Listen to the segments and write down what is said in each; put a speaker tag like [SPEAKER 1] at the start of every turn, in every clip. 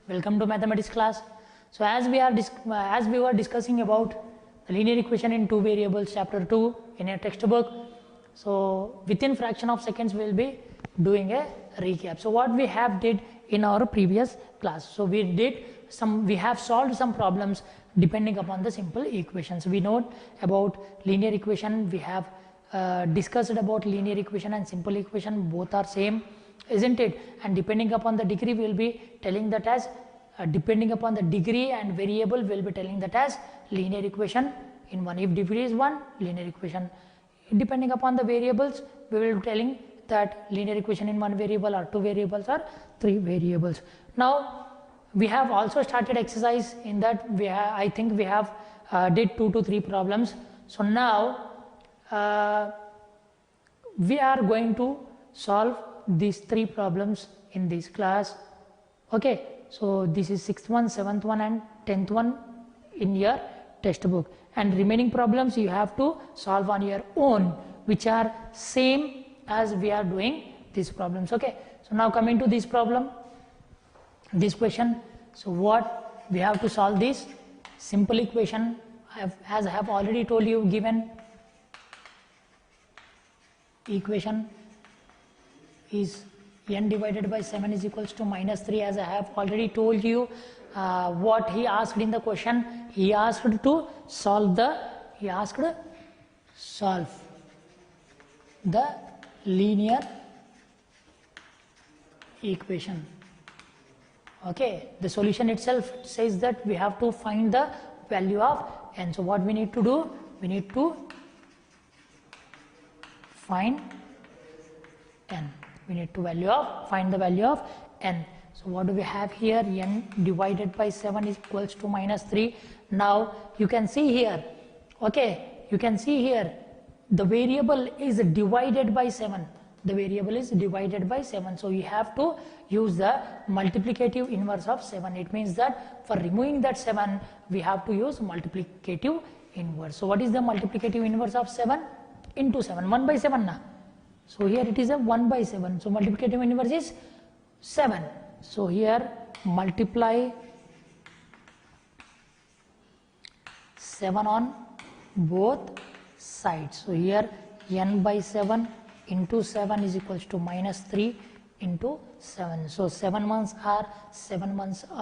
[SPEAKER 1] Welcome to mathematics class. So as we were discussing about the linear equation in two variables, chapter 2 in a textbook. So within fraction of seconds we will be doing a recap. So what we have did in our previous class. So we have solved some problems depending upon the simple equations. We know about linear equation. We have discussed about linear equation and simple equation. Both are same, isn't it? And depending upon the degree, we will be telling that as depending upon the degree and variable, we will be telling that as linear equation in one. If degree is 1, linear equation. Depending upon the variables, we will be telling that linear equation in one variable or two variables or three variables. Now we have also started exercise in that I think we have did 2 to 3 problems. So now we are going to solve these 3 problems in this class. Okay, so this is 6th one, 7th one and 10th one in your textbook, and remaining problems you have to solve on your own, which are same as we are doing these problems. Okay, so now coming to this problem, this question. So what we have to solve this simple equation, as I have already told you, given equation is n divided by 7 is equals to -3. As I have already told you, what he asked in the question, he asked to solve the linear equation. Okay, the solution itself says that we have to find the value of n. So what we need to do, we need to find n. We need to find the value of n. So what do we have here? N divided by 7 is equals to -3. Now you can see here, okay, you can see here the variable is divided by 7. The variable is divided by 7. So you have to use the multiplicative inverse of 7. It means that for removing that 7, we have to use multiplicative inverse. So what is the multiplicative inverse of 7? Into 7, 1 by 7 na. So here it is a 1 by 7. So multiplicative inverse is 7. So here multiply 7 on both sides. So here n by 7 into 7 is equals to -3 into 7. So 7 ones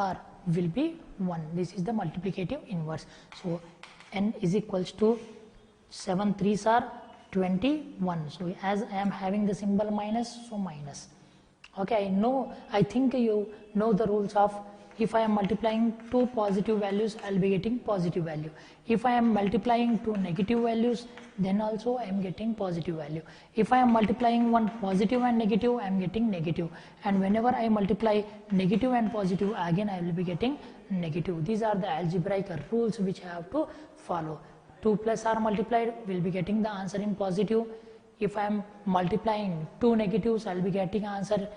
[SPEAKER 1] are will be 1. This is the multiplicative inverse. So n is equals to 7 3s are 21. So as I am having the symbol minus, so minus. Okay, I think you know the rules of, if I am multiplying two positive values, I will be getting positive value. If I am multiplying two negative values, then also I am getting positive value. If I am multiplying one positive and negative, I am getting negative. And whenever I multiply negative and positive, again I will be getting negative. These are the algebraic rules which I have to follow. 2 plus are multiplied, we will be getting the answer in positive. If I am multiplying two negatives, I will be getting answer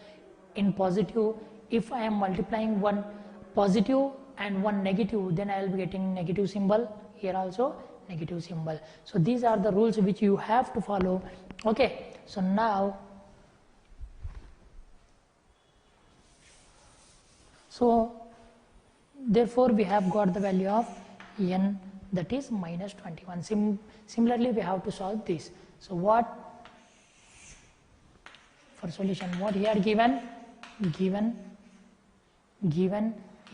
[SPEAKER 1] in positive. If I am multiplying one positive and one negative, then I will be getting negative symbol. Here also negative symbol. So these are the rules which you have to follow. Okay, so now, so therefore we have got the value of n, that is -21. Similarly we have to solve this. So what for solution, what here given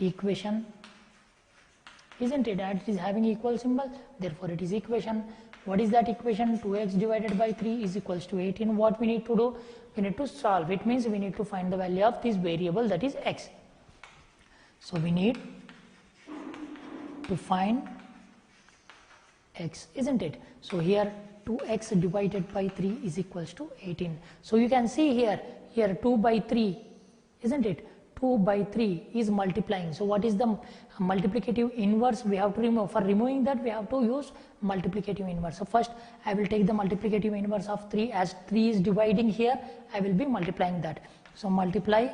[SPEAKER 1] equation, isn't it, that it is having equal symbol, therefore it is equation. What is that equation? 2x divided by 3 is equals to 18. What we need to do, we need to solve. It means we need to find the value of this variable, that is x. So we need to find x, isn't it? So here 2x divided by 3 is equals to 18. So you can see here 2 by 3, isn't it? 2 by 3 is multiplying. So what is the multiplicative inverse? We have to remove. For removing that, we have to use multiplicative inverse. So first I will take the multiplicative inverse of 3. As 3 is dividing here, I will be multiplying that. So multiply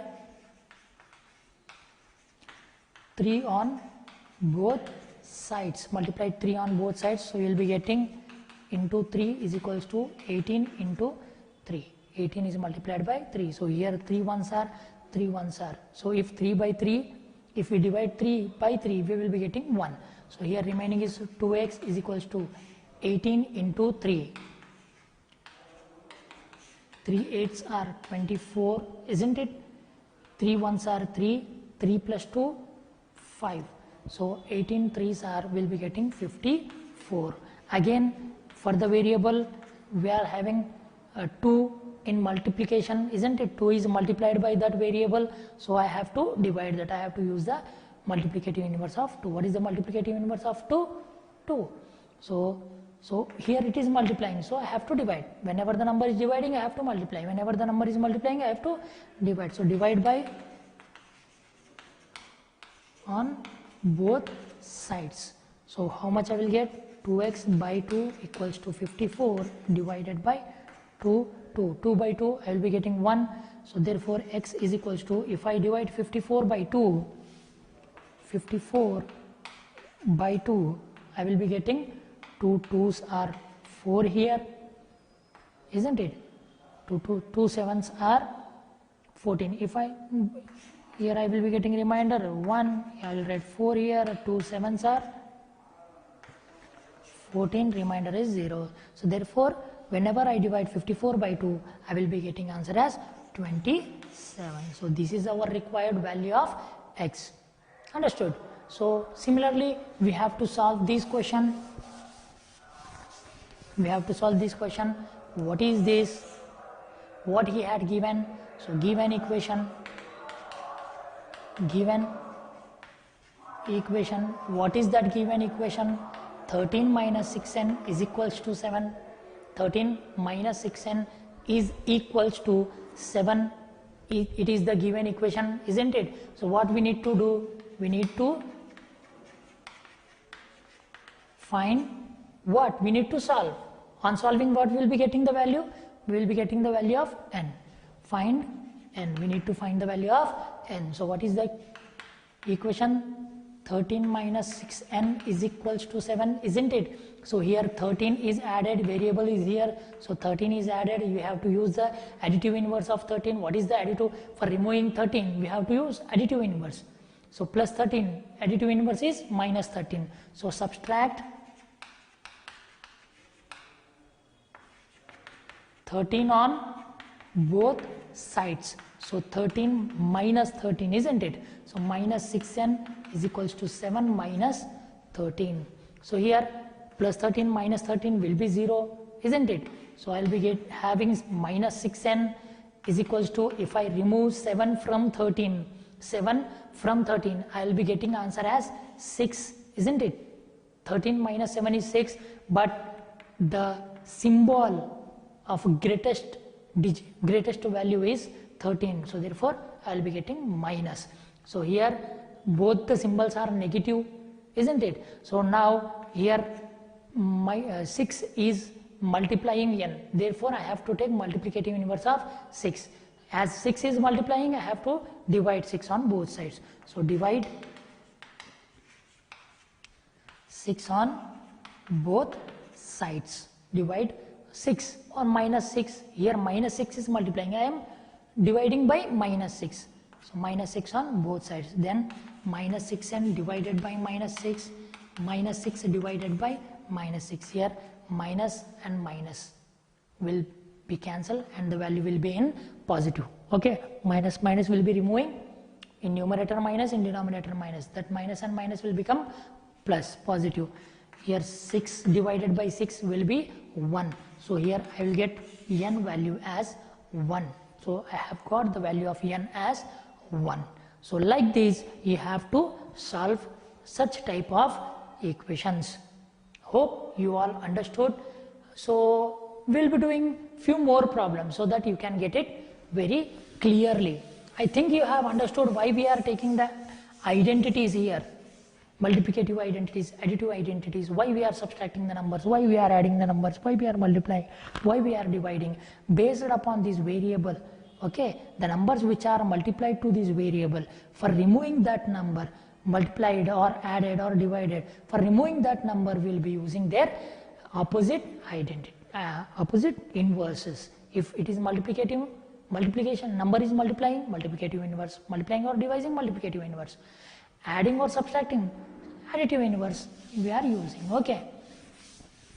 [SPEAKER 1] 3 on both sides. Multiply 3 on both sides. So you will be getting into 3 is equals to 18 into 3. 18 is multiplied by 3. So here 3 ones are 3 ones are. So if 3 by 3 if we divide 3 by 3, we will be getting 1. So here remaining is 2x is equals to 18 into 3. 3 8s are 24, isn't it? 3 1s are 3, 3 plus 2, 5. So 18 3s are, will be getting 54. Again, for the variable, we are having 2 in multiplication, isn't it? 2 is multiplied by that variable, so I have to divide that. I have to use the multiplicative inverse of 2. What is the multiplicative inverse of 2? 2. So here it is multiplying, so I have to divide. Whenever the number is dividing, I have to multiply. Whenever the number is multiplying, I have to divide. So divide by on both sides. So how much I will get? 2x by 2 equals to 54 divided by 2 by 2, I will be getting 1. So therefore x is equals to, if I divide 54 by 2, 54 by 2, I will be getting 2 2s are 4 here, isn't it? 2 7s are 14. If I, here I will be getting remainder 1, I will write 4 here, 2 7s are 14, remainder is 0. So therefore, whenever I divide 54 by 2, I will be getting answer as 27. So this is our required value of x. Understood? So similarly, we have to solve this question. We have to solve this question. What is this? What he had given? So given equation. What is that given equation? 13 minus 6n is equals to 7. 13 minus 6n is equals to 7. It is the given equation, isn't it? So what we need to do? We need to find what? We need to solve. On solving, what we will be getting the value? We will be getting the value of n. Find n. We need to find the value of n. So what is the equation? 13 minus 6n is equals to 7, isn't it? So here 13 is added, variable is here, so 13 is added. You have to use the additive inverse of 13. What is the additive? For removing 13, we have to use additive inverse. So plus 13, additive inverse is minus 13. So subtract 13 on both sides. So 13 minus 13, isn't it? So minus 6n is equals to 7 minus 13. So here plus 13 minus 13 will be 0, isn't it? So I will be having minus 6n is equals to, if I remove 7 from 13, I will be getting answer as 6, isn't it? 13 minus 7 is 6, but the symbol of greatest value is 13. So therefore I will be getting minus. So here both the symbols are negative, isn't it? So now here my 6 is multiplying n. Therefore I have to take multiplicative inverse of 6. As 6 is multiplying, I have to divide 6 on both sides. So divide 6 on both sides. Divide 6 on minus 6. Here minus 6 is multiplying. I am dividing by minus 6. So minus 6 on both sides. Then minus 6n divided by minus 6. Minus 6 divided by minus 6. Here minus and minus will be cancelled and the value will be in positive. Okay. Minus minus will be removing. In numerator minus, in denominator minus. That minus and minus will become plus, positive. Here 6 divided by 6 will be 1. So here I will get n value as 1. So I have got the value of n as 1. So like this you have to solve such type of equations. Hope you all understood. So we'll be doing few more problems so that you can get it very clearly. I think you have understood why we are taking the identities here. Multiplicative identities, additive identities, why we are subtracting the numbers, why we are adding the numbers, why we are multiplying, why we are dividing, based upon this variable. Okay, the numbers which are multiplied to this variable, for removing that number, multiplied or added or divided, for removing that number we will be using their opposite identity, opposite inverses. If it is multiplication, number is multiplying, multiplicative inverse, multiplying or dividing, multiplicative inverse. Adding or subtracting? Additive inverse we are using. Okay.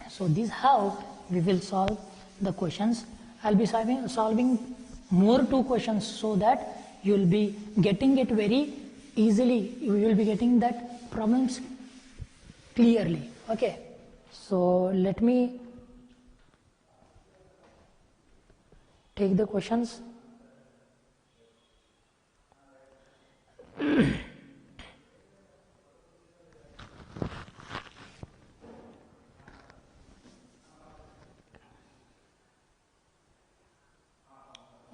[SPEAKER 1] So this is how we will solve the questions. I'll be solving more 2 questions so that you will be getting it very easily. You will be getting that problems clearly. Okay. So let me take the questions.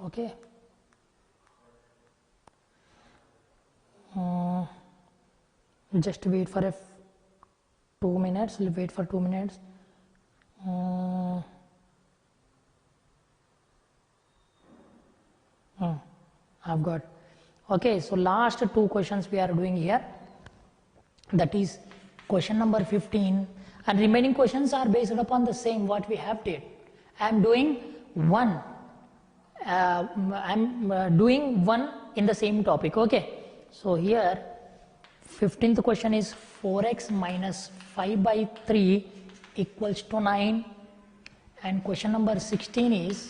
[SPEAKER 1] Okay. Just wait for 2 minutes. Wait for 2 minutes. I've got. Okay, so last 2 questions we are doing here. That is question number 15, and remaining questions are based upon the same what we have did. I am doing one. Doing one in the same topic. Okay. So here 15th question is 4x minus 5 by 3 equals to 9, and question number 16 is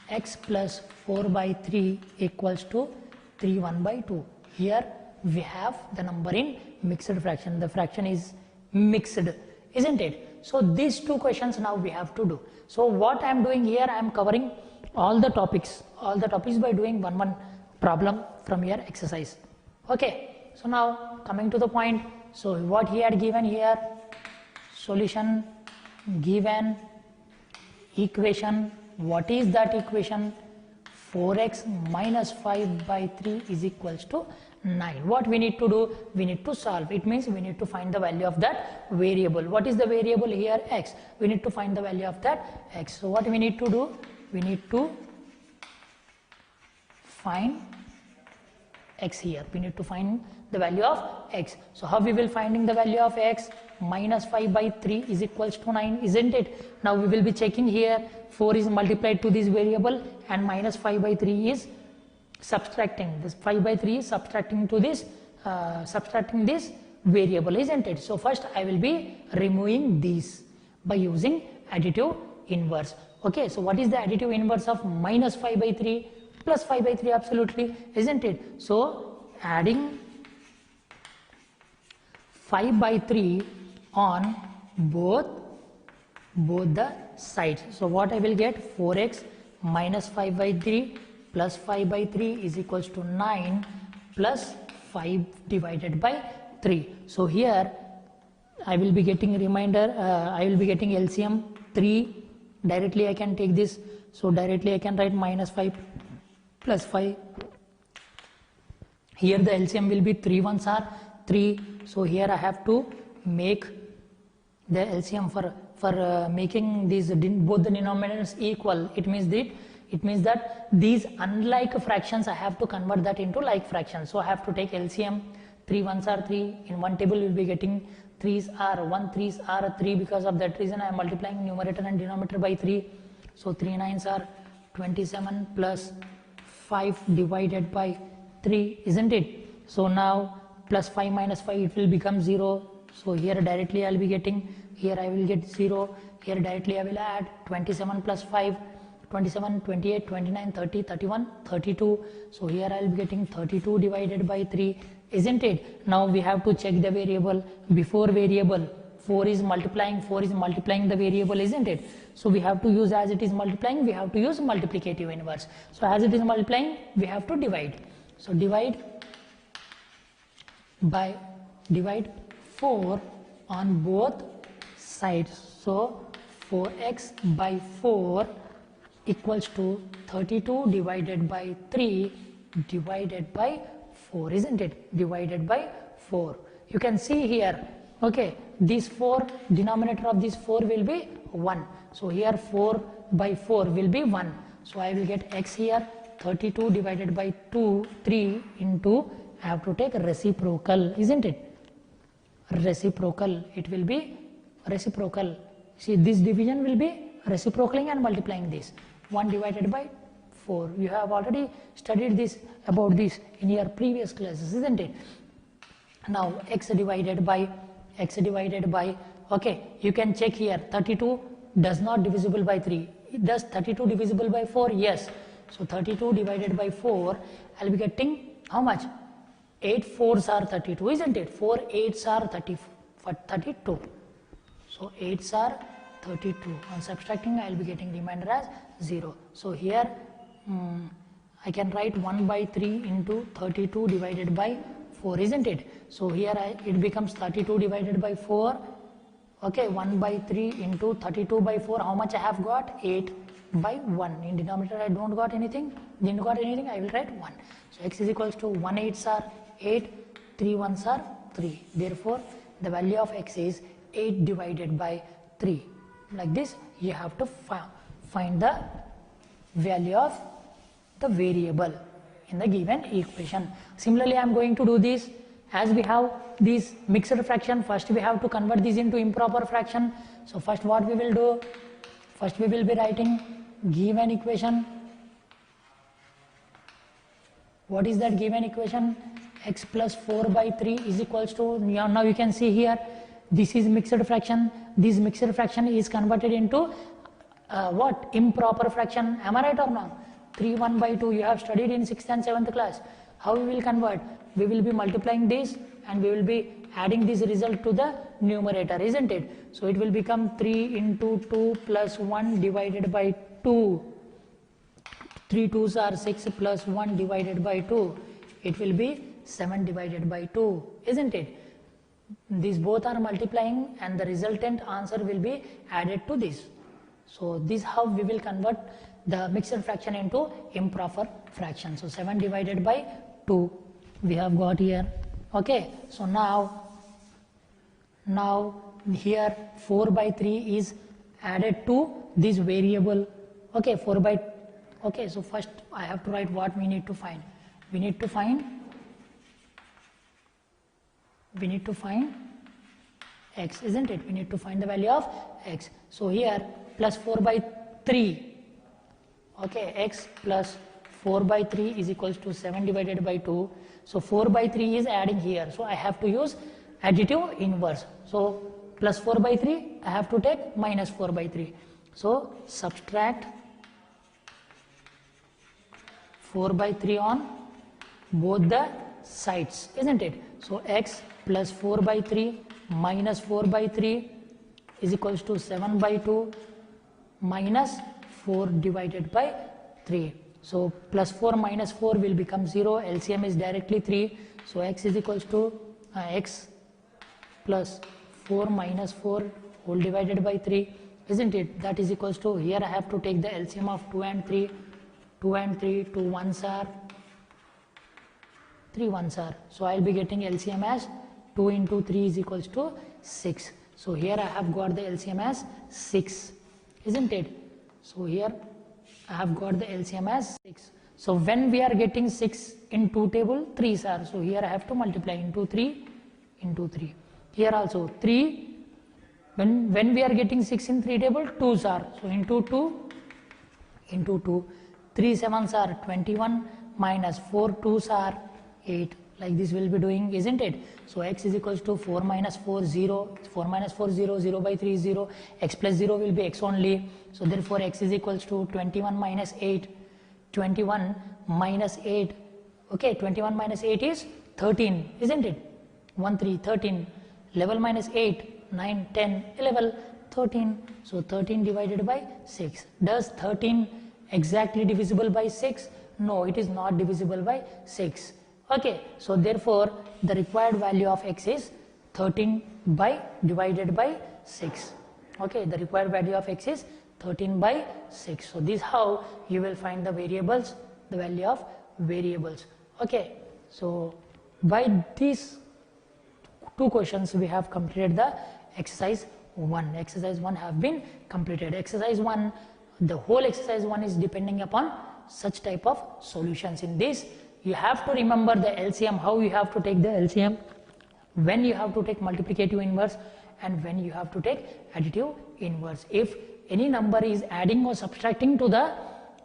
[SPEAKER 1] x plus 4 by 3 equals to 3 1 by 2. Here we have the number in mixed fraction. The fraction is mixed, isn't it? So these 2 questions now we have to do. So what I am doing here, I am covering all the topics by doing one problem from your exercise. Okay. So now coming to the point. So what he had given here, solution given, equation. What is that equation? 4x minus 5 by 3 is equals to 9. What we need to do? We need to solve. It means we need to find the value of that variable. What is the variable here? X. We need to find the value of that x. So what we need to do? We need to find x here. We need to find the value of x. So how we will finding the value of x? Minus 5 by 3 is equals to 9, isn't it? Now we will be checking here. 4 is multiplied to this variable and minus 5 by 3 is subtracting. This 5 by 3 is subtracting to this subtracting this variable, isn't it? So first I will be removing these by using additive inverse. Okay, so what is the additive inverse of minus 5 by 3 plus 5 by 3? Absolutely, isn't it? So adding 5 by 3 on both the sides. So what I will get? 4x minus 5 by 3 plus 5 by 3 is equals to 9 plus 5 divided by 3. So here I will be getting reminder, I will be getting LCM 3. Directly I can take this. So directly I can write minus 5 plus 5. Here the LCM will be 3 ones are 3. So here I have to make the LCM for making these both the denominators equal. It means that these unlike fractions I have to convert that into like fractions. So I have to take LCM. 3 ones are 3. In one table you will be getting 3's are 1, 3's are 3. Because of that reason I am multiplying numerator and denominator by 3. So 3 9's are 27 plus 5 divided by 3, isn't it? So now plus 5 minus 5 it will become 0. So here directly I will be getting, here I will get 0. Here directly I will add 27 plus 5, 27, 28, 29, 30, 31, 32. So here I will be getting 32 divided by 3, isn't it? Now we have to check the variable. Before variable 4 is multiplying the variable, isn't it? So we have to use, as it is multiplying, we have to use multiplicative inverse. So as it is multiplying, we have to divide. So divide 4 on both sides. So 4x by 4 equals to 32 divided by 3 divided by 4, isn't it? Divided by 4. You can see here, okay, this 4, denominator of this 4 will be 1. So here 4 by 4 will be 1. So I will get x here, 32 divided by 3 into, I have to take reciprocal, isn't it? Reciprocal, it will be reciprocal. See, this division will be reciprocaling and multiplying this. 1 divided by 4. You have already studied this about this in your previous classes, isn't it? Now x divided by, okay, you can check here, 32 does not divisible by 3. Does 32 divisible by 4? Yes. So 32 divided by 4, I'll be getting how much? 8 4s are 32, isn't it? 4 8s are 32. So 8s are 32. On subtracting, I'll be getting remainder as 0. So here I can write 1 by 3 into 32 divided by 4, isn't it? So here it becomes 32 divided by 4. Okay, 1 by 3 into 32 by 4. How much I have got? 8 by 1. In denominator I don't got anything. Didn't got anything. I will write 1. So x is equals to 1 8s are 8, 3 1s are 3. Therefore, the value of x is 8 divided by 3. Like this, you have to find the value of the variable in the given equation. Similarly, I am going to do this. As we have this mixed fraction, first we have to convert this into improper fraction. So first what we will do? First we will be writing given equation. What is that given equation? X plus 4 by 3 is equals to, now you can see here, this is mixed fraction. This mixed fraction is converted into what? Improper fraction. Am I right or not? 3 1 by 2 you have studied in 6th and 7th class. How we will convert? We will be multiplying this and we will be adding this result to the numerator, isn't it? So it will become 3 into 2 plus 1 divided by 2. 3 2s are 6 plus 1 divided by 2. It will be 7 divided by 2, isn't it? These both are multiplying and the resultant answer will be added to this. So this is how we will convert the mixed fraction into improper fraction. So 7 divided by 2 we have got here. Okay, so now here 4 by 3 is added to this variable. Okay, 4 by, okay, so first I have to write what we need to find. We need to find x, isn't it? We need to find the value of x. So here plus 4 by 3. Okay, x plus 4 by 3 is equals to 7 divided by 2. So 4 by 3 is adding here. So I have to use additive inverse. So plus 4 by 3, I have to take minus 4 by 3. So subtract 4 by 3 on both the sides, isn't it? So x plus 4 by 3 minus 4 by 3 is equals to 7 by 2 minus 4 divided by 3. So plus 4 minus 4 will become 0. LCM is directly 3. So x is equals to x plus 4 minus 4 whole divided by 3, isn't it? That is equals to, here I have to take the LCM of 2 and 3. 2 and 3, 2 1s are 3 1s are. So I will be getting LCM as 2 into 3 is equals to 6. So here I have got the LCM as 6, isn't it? So here I have got the LCM as 6. So when we are getting 6 in 2 table, 3s are. So here I have to multiply into 3 into 3. Here also 3, when we are getting 6 in 3 table, 2s are. So into 2 into 2. 3 7s are 21 minus 4 2s are 8. Like this will be doing, isn't it? So x is equals to 4 minus 4 0. 4 minus 4 0. 0 by 3 is 0. X plus 0 will be x only. So therefore x is equals to 21 minus 8. 21 minus 8. Okay, 21 minus 8 is 13, isn't it? 1 3 13. 11 minus 8 9 10 11 13. So 13 divided by 6. Does 13 exactly divisible by 6? No, it is not divisible by 6. Okay, so therefore the required value of x is 13 by divided by 6. Okay, the required value of x is 13 by 6. So this is how you will find the variables, the value of variables. Okay, so by these 2 questions we have completed the exercise 1. Exercise 1 have been completed. Exercise 1, the whole exercise 1 is depending upon such type of solutions. In this you have to remember the LCM, how you have to take the LCM, when you have to take multiplicative inverse and when you have to take additive inverse. If any number is adding or subtracting to the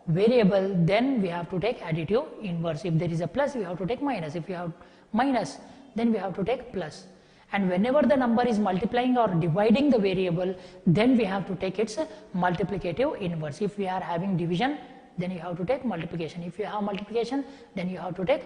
[SPEAKER 1] variable, then we have to take additive inverse. If there is a plus, we have to take minus. If we have minus, then we have to take plus. And whenever the number is multiplying or dividing the variable, then we have to take its multiplicative inverse. If we are having division, then you have to take multiplication. If you have multiplication, then you have to take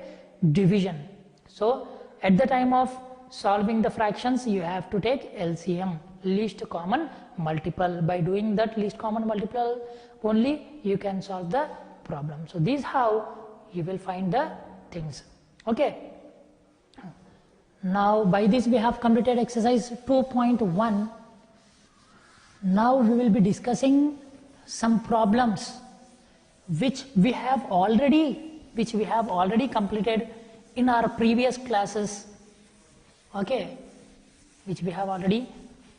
[SPEAKER 1] division. So at the time of solving the fractions, you have to take LCM, least common multiple. By doing that least common multiple only, you can solve the problem. So this is how you will find the things. Okay. Now by this we have completed exercise 2.1. Now we will be discussing some problems which we have already completed in our previous classes. Okay, which we have already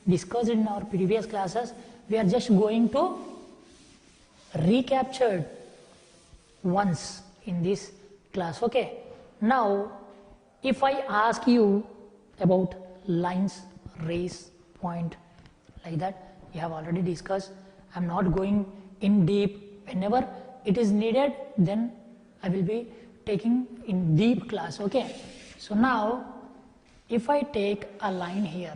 [SPEAKER 1] discussed in our previous classes. We are just going to recapture once in this class. Okay, now if I ask you about lines, rays, point, like that, we have already discussed. I am not going in deep. Whenever it is needed, then I will be taking in deep class. Okay, so now if I take a line here,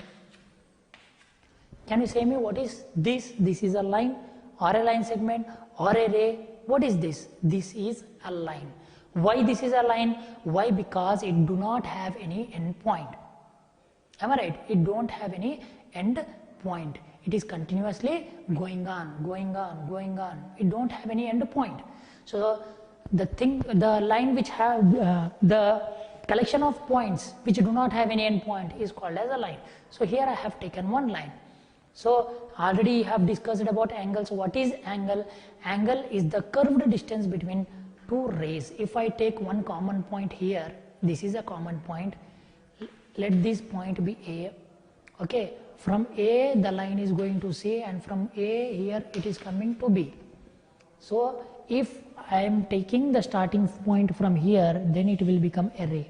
[SPEAKER 1] can you say me what is this? This is a line or a line segment or a ray. What is this? This is a line. Why this is a line? Why? Because it do not have any end point. Am I right? It don't have any end point. It is continuously going on, going on, going on. It don't have any end point. So the line which have the collection of points which do not have any end point is called as a line. So here I have taken one line. So already have discussed about angles. What is angle? Angle is the curved distance between two rays. If I take one common point here, this is a common point. Let this point be A. Okay, from A the line is going to C, and from A here it is coming to B. So if I am taking the starting point from here, then it will become a ray.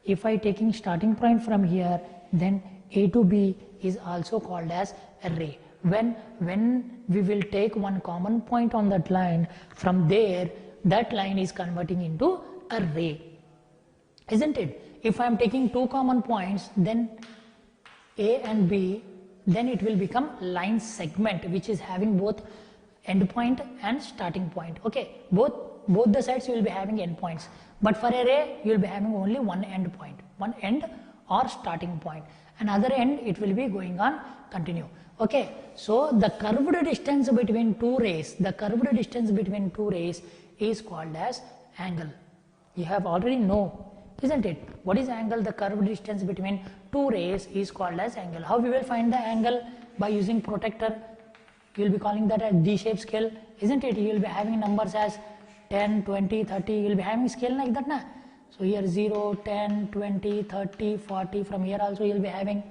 [SPEAKER 1] If I taking starting point from here, then A to B is also called as a ray. When we will take one common point on that line, from there that line is converting into a ray, isn't it? If I am taking two common points, then A and B, then it will become line segment, which is having both end point and starting point. Okay, both the sides you will be having end points, but for a ray you will be having only one end point, one end or starting point. Another end it will be going on continue. Okay, so the curved distance between two rays, is called as angle. You have already know, isn't it? What is angle? The curved distance between two rays is called as angle. How we will find the angle? By using protractor. You will be calling that a D-shaped scale, isn't it? You will be having numbers as 10, 20, 30. You will be having scale like that, na? So here 0, 10, 20, 30, 40. From here also you will be having.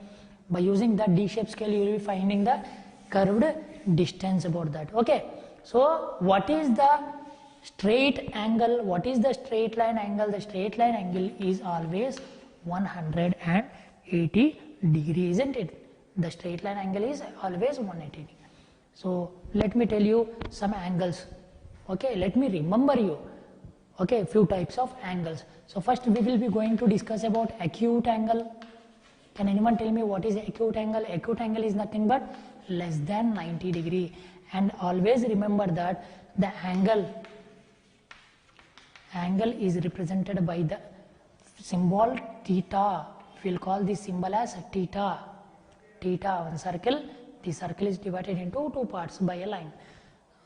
[SPEAKER 1] By using that D-shaped scale, you will be finding the curved distance about that. Okay. So what is the straight angle? What is the straight line angle? The straight line angle is always 180 degrees, isn't it? The straight line angle is always 180 degrees. So let me tell you some angles. Okay, let me remember you. Okay, few types of angles. So first we will be going to discuss about acute angle. Can anyone tell me what is acute angle? Acute angle is nothing but less than 90 degree. And always remember that the angle is represented by the symbol theta. We will call this symbol as theta. Theta, one circle. The circle is divided into two parts by a line.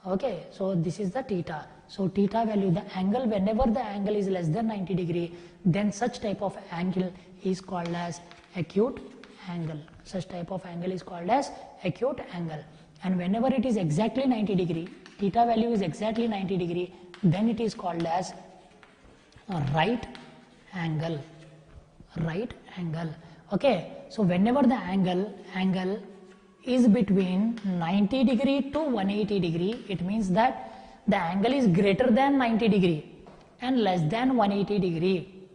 [SPEAKER 1] Okay, so this is the theta. So theta value, the angle, whenever the angle is less than 90 degree, then such type of angle is called as acute angle. Such type of angle is called as acute angle. And whenever it is exactly 90 degree, theta value is exactly 90 degree, then it is called as a right angle. Right angle. Okay, so whenever the angle is between 90 degree to 180 degree, it means that the angle is greater than 90 degree and less than 180 degree.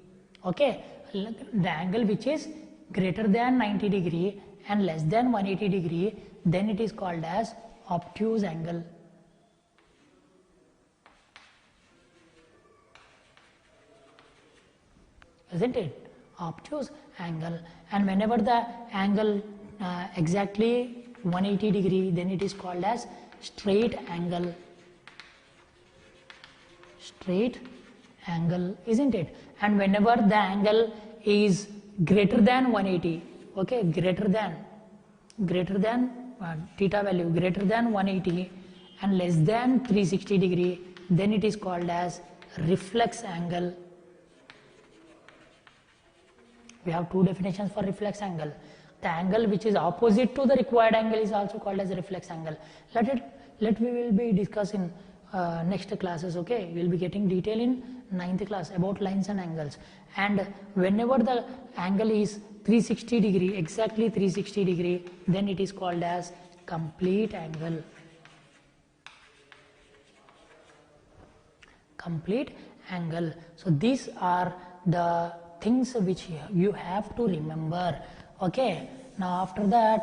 [SPEAKER 1] Okay, the angle which is greater than 90 degree and less than 180 degree, then it is called as obtuse angle. isn't it? Obtuse angle. And whenever the angle exactly 180 degree, then it is called as straight angle. Straight angle, isn't it? And whenever the angle is greater than 180, okay, greater than theta value greater than 180 and less than 360 degree, then it is called as reflex angle. We have two definitions for reflex angle. The angle which is opposite to the required angle is also called as reflex angle. We will be discussing next classes, okay? We will be getting detail in 9th class about lines and angles. And whenever the angle is 360 degree, exactly 360 degree, then it is called as complete angle. Complete angle. So these are the things which you have to remember, okay? Now after that,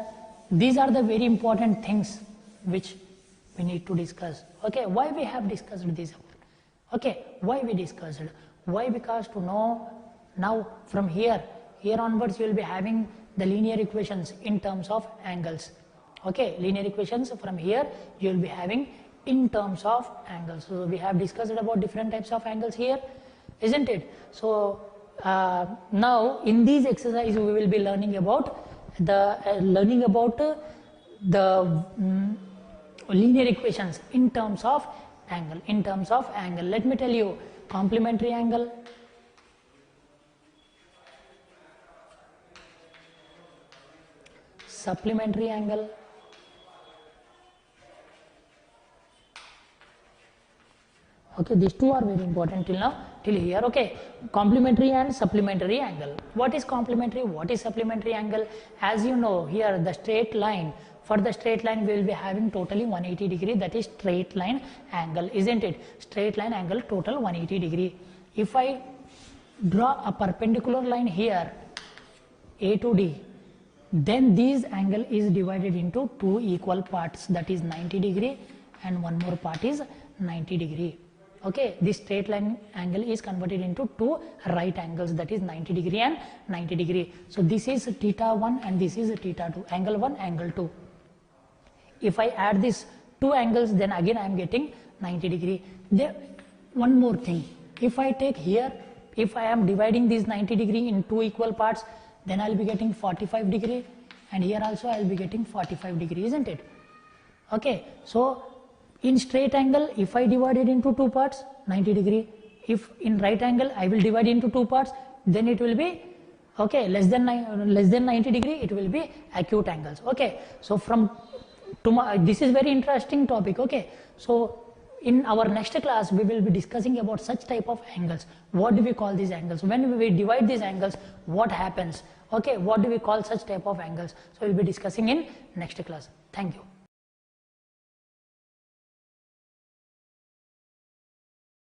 [SPEAKER 1] these are the very important things which we need to discuss, okay? Why we have discussed this? Okay, why we discussed? Why? Because to know now from here onwards you will be having the linear equations in terms of angles, okay? Linear equations from here you will be having in terms of angles. So we have discussed about different types of angles here, isn't it? So now in these exercises we will be learning about the linear equations in terms of angle. Let me tell you: complementary angle, supplementary angle, okay, these two are very important till here, okay? Complementary and supplementary angle. What is complementary? What is supplementary angle? As you know, here the straight line, for the straight line we will be having totally 180 degree, that is straight line angle, isn't it? Straight line angle total 180 degree. If I draw a perpendicular line here, A to D, then this angle is divided into two equal parts, that is 90 degree and one more part is 90 degree. Okay, this straight line angle is converted into two right angles, that is 90 degree and 90 degree. So this is theta 1 and this is theta 2, angle 1, angle 2. If I add these two angles, then again I am getting 90 degree. There, one more thing, if I take here, if I am dividing this 90 degree in two equal parts, then I will be getting 45 degree and here also I will be getting 45 degree, isn't it? Okay, so in straight angle, if I divide it into two parts, 90 degree. If in right angle, I will divide into two parts, then it will be, okay, less than 90 degree, it will be acute angles, okay? So this is very interesting topic, okay? So in our next class, we will be discussing about such type of angles. What do we call these angles? When we divide these angles, what happens? Okay, what do we call such type of angles? So we will be discussing in next class. Thank you.